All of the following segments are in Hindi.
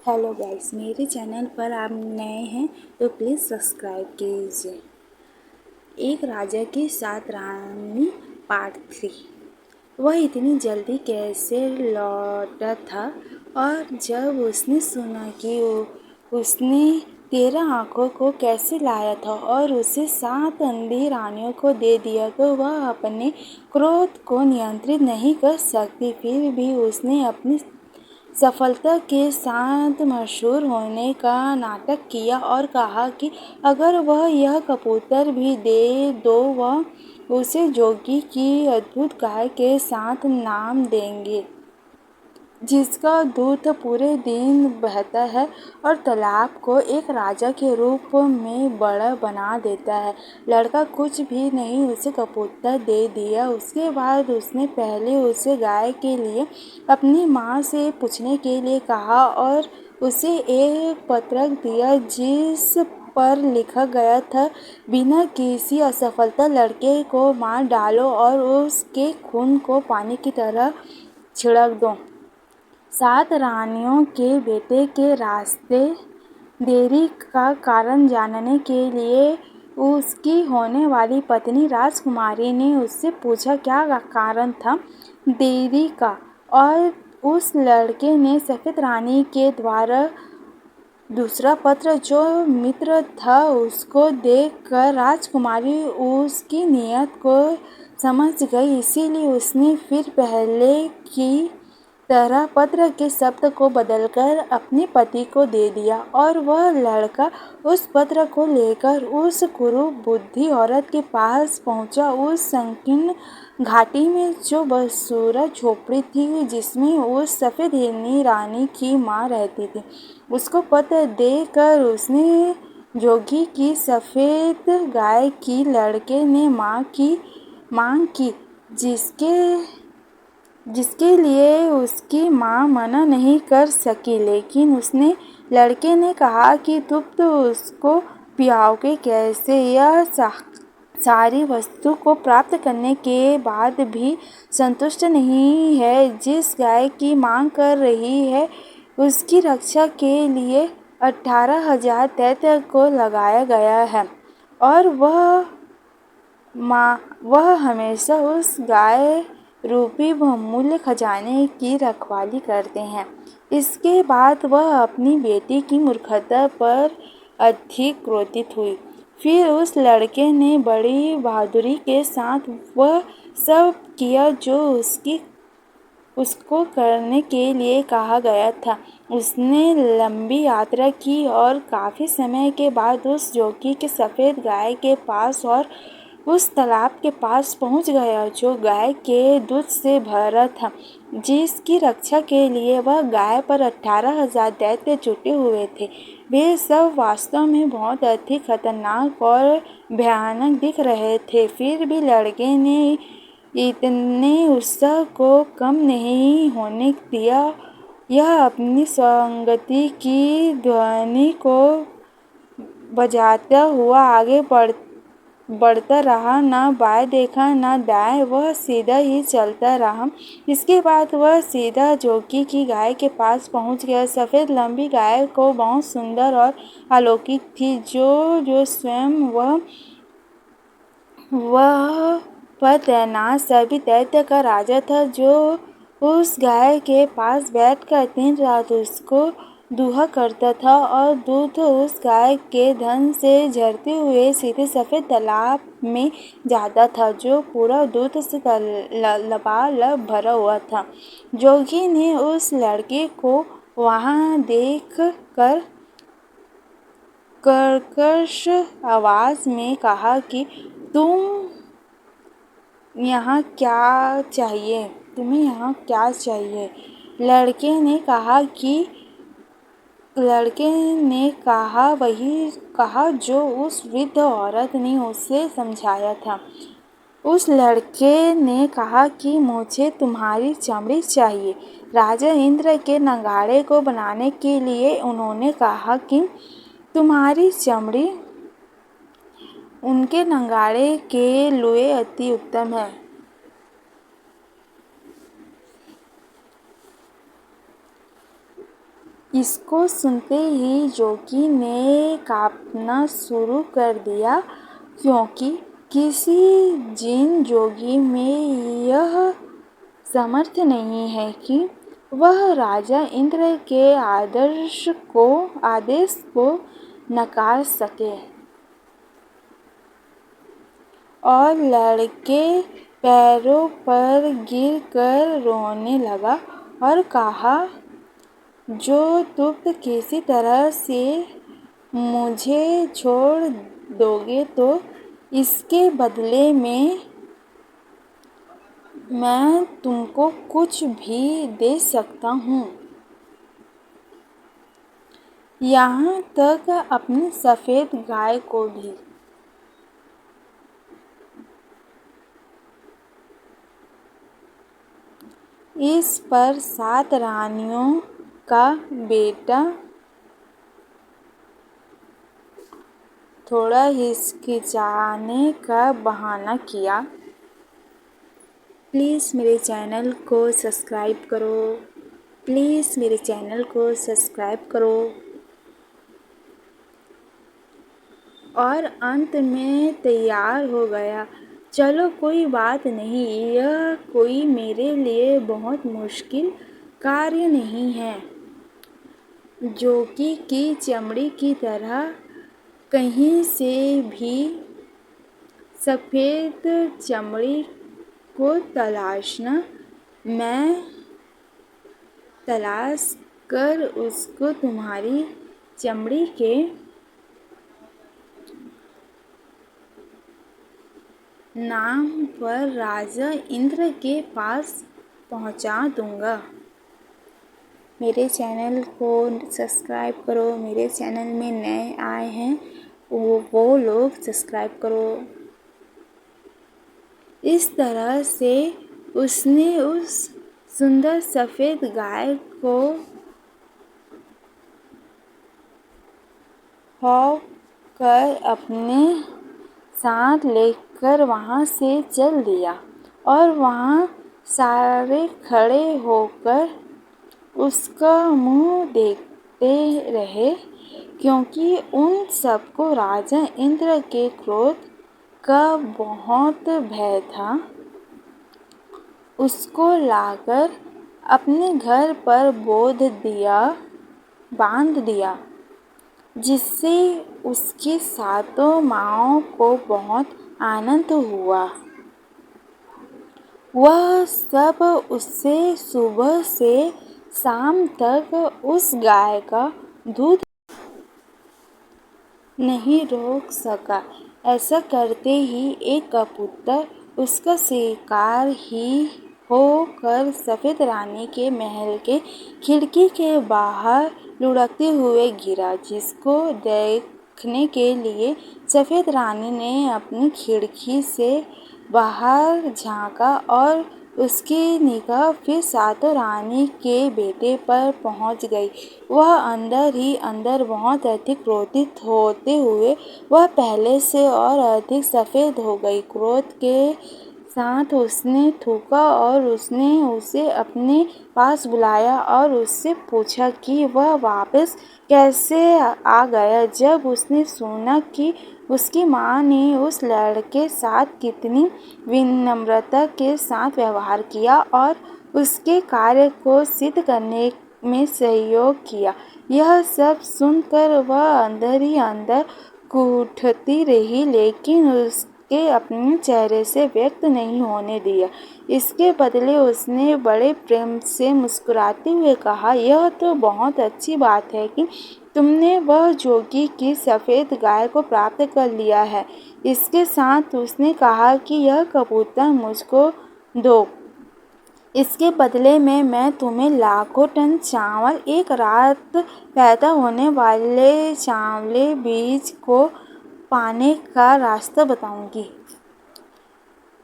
हेलो गाइस, मेरे चैनल पर आप नए हैं तो प्लीज़ सब्सक्राइब कीजिए। एक राजा की 7 रानी पार्ट 3। वह इतनी जल्दी कैसे लौटा था, और जब उसने सुना कि उसने 13 आँखों को कैसे लाया था और उसे 7 अंधी रानियों को दे दिया, तो वह अपने क्रोध को नियंत्रित नहीं कर सकती। फिर भी उसने अपनी सफलता के साथ मशहूर होने का नाटक किया और कहा कि अगर वह यह कबूतर भी दे तो वह उसे जोगी की अद्भुत गाय के साथ नाम देंगे, जिसका दूध पूरे दिन बहता है और तालाब को एक राजा के रूप में बड़ा बना देता है। लड़का कुछ भी नहीं उसे कबूतर दे दिया। उसके बाद उसने पहले उसे गाय के लिए अपनी माँ से पूछने के लिए कहा और उसे एक पत्रक दिया जिस पर लिखा गया था, बिना किसी असफलता लड़के को मार डालो और उसके खून को पानी की तरह छिड़क दो। 7 रानियों के बेटे के रास्ते देरी का कारण जानने के लिए उसकी होने वाली पत्नी राजकुमारी ने उससे पूछा क्या कारण था देरी का, और उस लड़के ने सफ़ेद रानी के द्वारा दूसरा पत्र जो मित्र था उसको देखकर राजकुमारी उसकी नीयत को समझ गई। इसीलिए उसने फिर पहले की तरह पत्र के शब्द को बदलकर अपने पति को दे दिया, और वह लड़का उस पत्र को लेकर उस कुरूप बुद्धि औरत के पास पहुंचा, उस संकीर्ण घाटी में जो बदसूरत झोपड़ी थी जिसमें उस सफ़ेद हिरनी रानी की माँ रहती थी। उसको पत्र देकर उसने जोगी की सफ़ेद गाय की लड़के ने मांग की, जिसके लिए उसकी माँ मना नहीं कर सकी। लेकिन उसने लड़के ने कहा कि तुम तो उसको पियाओगे कैसे? यह सारी वस्तु को प्राप्त करने के बाद भी संतुष्ट नहीं है। जिस गाय की मांग कर रही है उसकी रक्षा के लिए 18,000 दैत्य को लगाया गया है, और वह हमेशा उस गाय रूपी बहुमूल्य खजाने की रखवाली करते हैं। इसके बाद वह अपनी बेटी की मूर्खता पर अधिक क्रोधित हुई। फिर उस लड़के ने बड़ी बहादुरी के साथ वह सब किया जो उसको करने के लिए कहा गया था। उसने लंबी यात्रा की और काफ़ी समय के बाद उस जोगी के सफ़ेद गाय के पास और उस तालाब के पास पहुंच गया जो गाय के दूध से भरा था, जिसकी रक्षा के लिए वह गाय पर 18,000 दैत्य जुटे हुए थे। वे सब वास्तव में बहुत अधिक खतरनाक और भयानक दिख रहे थे। फिर भी लड़के ने इतने उत्साह को कम नहीं होने दिया। यह अपनी संगति की ध्वनि को बजाता हुआ आगे बढ़ता रहा। न बाएं देखा न दाएं, वह सीधा ही चलता रहा। इसके बाद वह सीधा जोगी की गाय के पास पहुंच गया। सफ़ेद लंबी गाय को बहुत सुंदर और अलौकिक थी, जो स्वयं वह पर तैनात सभी दैत्य का राजा था, जो उस गाय के पास बैठकर दिन रात उसको दूहा करता था, और दूध उस गाय के धन से झरते हुए सीधे सफ़ेद तालाब में जाता था, जो पूरा दूध से लबालब भरा हुआ था। जोगी ने उस लड़के को वहाँ देख कर कर्कश आवाज़ में कहा कि तुम्हें यहाँ क्या चाहिए? लड़के ने वही कहा जो उस वृद्ध औरत ने उसे समझाया था। उस लड़के ने कहा कि मुझे तुम्हारी चमड़ी चाहिए। राजा इंद्र के नगाड़े को बनाने के लिए उन्होंने कहा कि तुम्हारी चमड़ी उनके नगाड़े के लिए अति उत्तम है। इसको सुनते ही जोगी ने काँपना शुरू कर दिया, क्योंकि किसी जिन जोगी में यह सामर्थ्य नहीं है कि वह राजा इंद्र के आदेश को नकार सके। और लड़के पैरों पर गिरकर रोने लगा और कहा, जो तुम किसी तरह से मुझे छोड़ दोगे तो इसके बदले में मैं तुमको कुछ भी दे सकता हूँ, यहाँ तक अपनी सफ़ेद गाय को भी। इस पर 7 रानियों का बेटा थोड़ा हिचकिचाने का बहाना किया। प्लीज़ मेरे चैनल को सब्सक्राइब करो, प्लीज़ मेरे चैनल को सब्सक्राइब करो। और अंत में तैयार हो गया। चलो कोई बात नहीं, यह कोई मेरे लिए बहुत मुश्किल कार्य नहीं है। जोगी की चमड़ी की तरह कहीं से भी सफ़ेद चमड़ी को तलाशना, मैं तलाश कर उसको तुम्हारी चमड़ी के नाम पर राजा इंद्र के पास पहुंचा दूंगा। मेरे चैनल को सब्सक्राइब करो, मेरे चैनल में नए आए हैं वो लोग सब्सक्राइब करो। इस तरह से उसने उस सुंदर सफ़ेद गाय को कर अपने साथ लेकर वहाँ से चल दिया। और वहाँ सारे खड़े होकर उसका मुँह देखते रहे, क्योंकि उन सबको राजा इंद्र के क्रोध का बहुत भय था। उसको लाकर अपने घर पर बांध दिया, जिससे उसकी 7 माँओं को बहुत आनंद हुआ। वह सब उससे सुबह से शाम तक उस गाय का दूध नहीं रोक सका। ऐसा करते ही एक कबूतर उसका शिकार ही होकर सफ़ेद रानी के महल के खिड़की के बाहर लुढ़कते हुए गिरा, जिसको देखने के लिए सफ़ेद रानी ने अपनी खिड़की से बाहर झाँका और उसकी निगाह फिर 7 रानी के बेटे पर पहुँच गई। वह अंदर ही अंदर बहुत अधिक क्रोधित होते हुए वह पहले से और अधिक सफ़ेद हो गई। क्रोध के साथ उसने थूका और उसने उसे अपने पास बुलाया और उससे पूछा कि वह वापस कैसे आ गया। जब उसने सुना कि उसकी माँ ने उस लड़के साथ कितनी विनम्रता के साथ व्यवहार किया और उसके कार्य को सिद्ध करने में सहयोग किया, यह सब सुनकर वह अंदर ही अंदर कूटती रही, लेकिन उसके अपने चेहरे से व्यक्त नहीं होने दिया। इसके बदले उसने बड़े प्रेम से मुस्कुराते हुए कहा, यह तो बहुत अच्छी बात है कि तुमने वह जोगी की सफ़ेद गाय को प्राप्त कर लिया है। इसके साथ उसने कहा कि यह कबूतर मुझको दो, इसके बदले में मैं तुम्हें लाखों टन चावल, एक रात पैदा होने वाले चावले बीज को पाने का रास्ता बताऊंगी।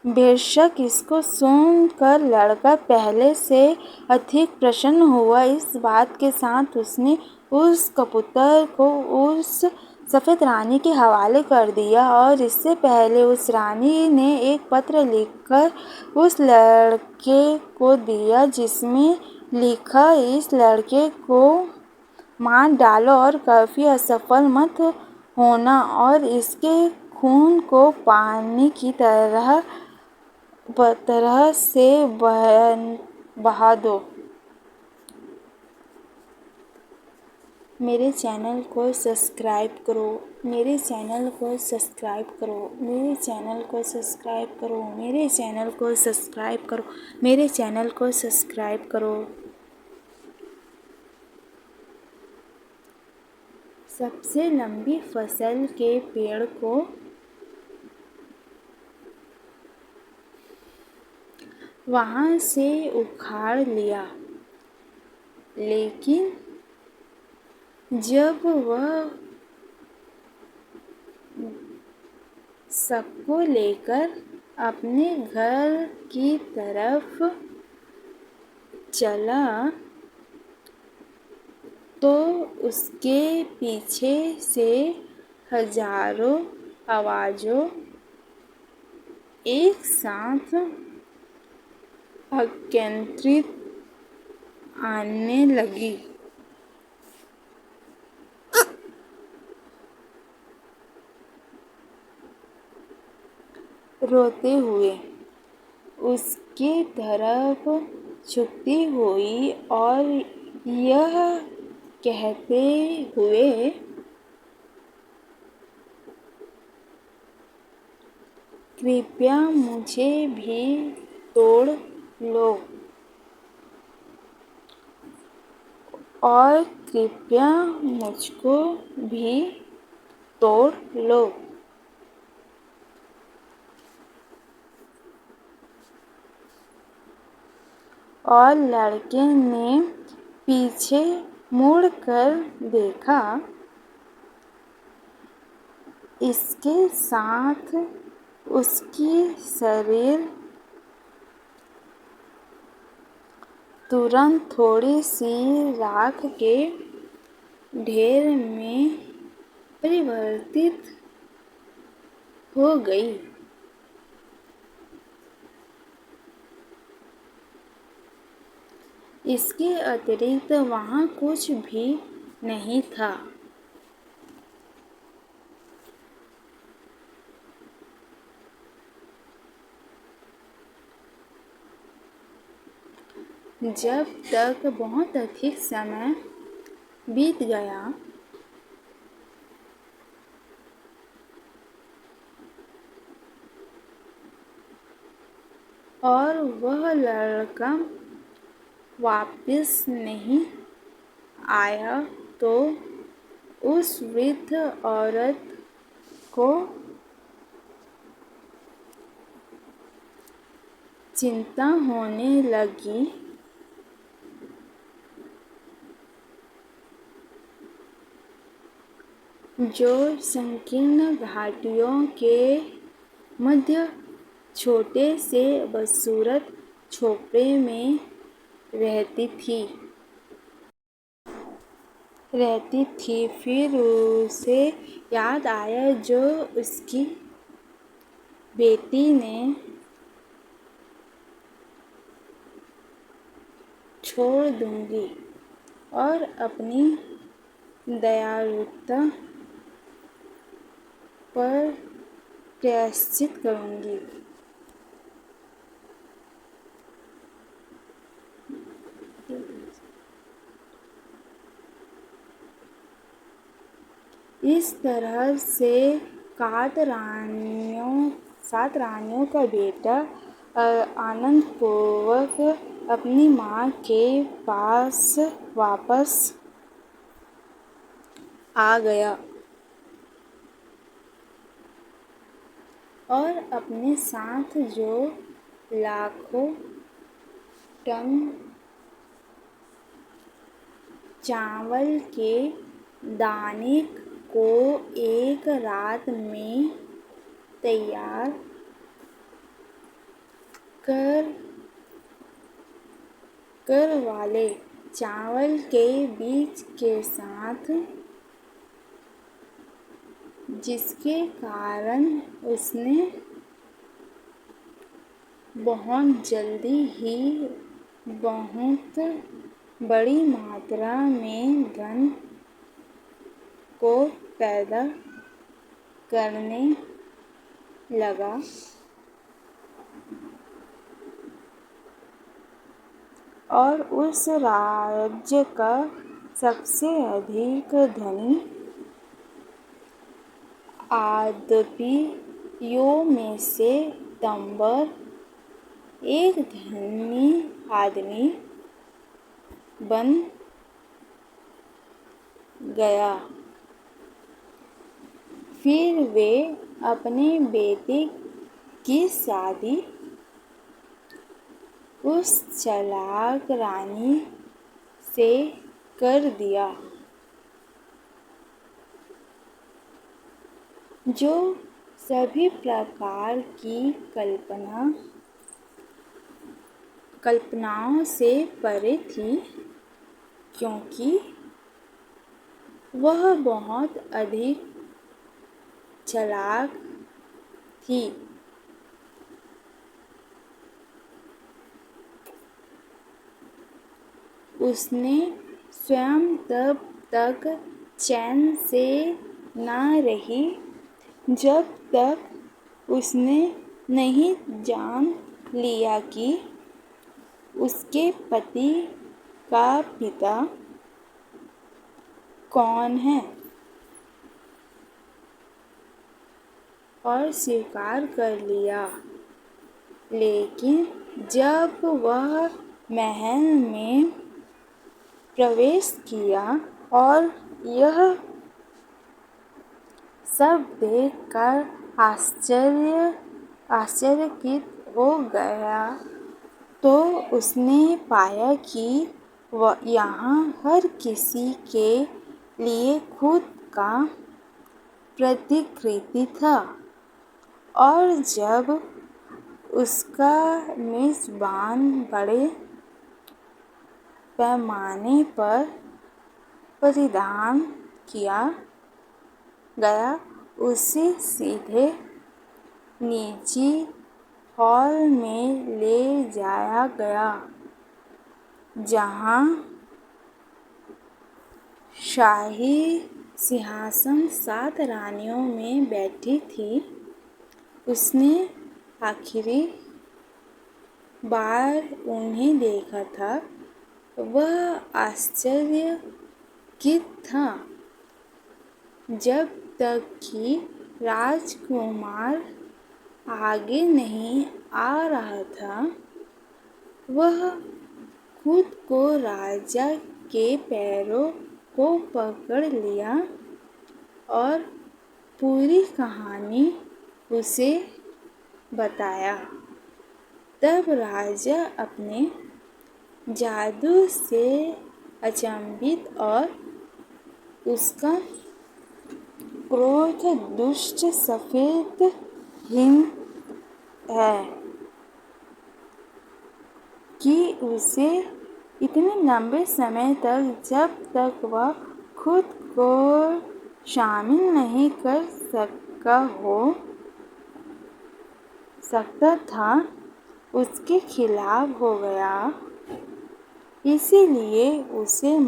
बेशक इसको सुनकर लड़का पहले से अधिक प्रसन्न हुआ। इस बात के साथ उसने उस कबूतर को उस सफ़ेद रानी के हवाले कर दिया और इससे पहले उस रानी ने एक पत्र लिखकर उस लड़के को दिया, जिसमें लिखा, इस लड़के को मार डालो और कभी असफल मत होना और इसके खून को पानी की तरह से बहा दो। मेरे चैनल को सब्सक्राइब करो, मेरे चैनल को सब्सक्राइब करो, मेरे चैनल को सब्सक्राइब करो, मेरे चैनल को सब्सक्राइब करो, मेरे चैनल को सब्सक्राइब करो। सबसे लंबी फसल के पेड़ को वहाँ से उखाड़ लिया, लेकिन जब वह सबको लेकर अपने घर की तरफ चला तो उसके पीछे से हजारों आवाज़ें एक साथ अकेंद्रित आने लगी। रोते हुए उसकी तरफ झुकती हुई और यह कहते हुए कृपया मुझे भी तोड़ लो और कृपया मुझको भी तोड़ लो। और लड़के ने पीछे मुड़कर देखा। इसके साथ उसकी शरीर तुरंत थोड़ी सी राख के ढेर में परिवर्तित हो गई। इसके अतिरिक्त वहाँ कुछ भी नहीं था। जब तक बहुत अधिक समय बीत गया और वह लड़का वापस नहीं आया तो उस वृद्ध औरत को चिंता होने लगी। जो संकीर्ण घाटियों के मध्य छोटे से बदसूरत झोपड़े में रहती थी। फिर उसे याद आया जो उसकी बेटी ने छोड़ दूंगी और अपनी दयालुता पर प्रायश्चित करूंगी। इस तरह से सात रानियों का बेटा आनंदपूर्वक अपनी माँ के पास वापस आ गया और अपने साथ जो लाखों टन चावल के दाने को एक रात में तैयार कर वाले चावल के बीज के साथ, जिसके कारण उसने बहुत जल्दी ही बहुत बड़ी मात्रा में धन को पैदा करने लगा और उस राज्य का सबसे अधिक धनी आदमियों में से तंबर एक धनी आदमी बन गया। फिर वे अपने बेटे की शादी उस चालाक रानी से कर दिया जो सभी प्रकार की कल्पनाओं से परे थी, क्योंकि वह बहुत अधिक चालाक थी। उसने स्वयं तब तक चैन से न रही जब तक उसने नहीं जान लिया कि उसके पति का पिता कौन है, और स्वीकार कर लिया। लेकिन जब वह महल में प्रवेश किया और यह सब देखकर आश्चर्यचकित हो गया, तो उसने पाया कि यहाँ हर किसी के लिए खुद का प्रतिकृति था, और जब उसका मेजबान बड़े पैमाने पर परिधान किया गया, उसे सीधे निजी हॉल में ले जाया गया, जहाँ शाही सिंहासन 7 रानियों में बैठी थी। उसने आखिरी बार उन्हें देखा था। वह आश्चर्यचकित था जब तक कि राजकुमार आगे नहीं आ रहा था। वह खुद को राजा के पैरों को पकड़ लिया और पूरी कहानी उसे बताया। तब राजा अपने जादू से अचंभित और उसका क्रोध दुष्ट सफेद हिरण है कि उसे इतने लंबे समय तक, जब तक वह खुद को शामिल नहीं कर सकता था, उसके खिलाफ हो गया। इसीलिए उसे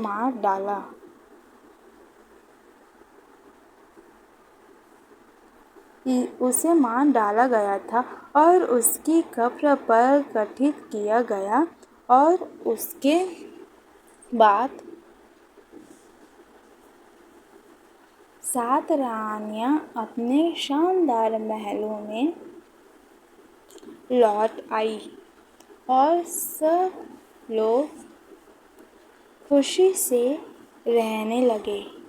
मार डाला गया था और उसकी कब्र पर गठित किया गया, और उसके बाद 7 रानियां अपने शानदार महलों में लौट आई और सब लोग खुशी से रहने लगे।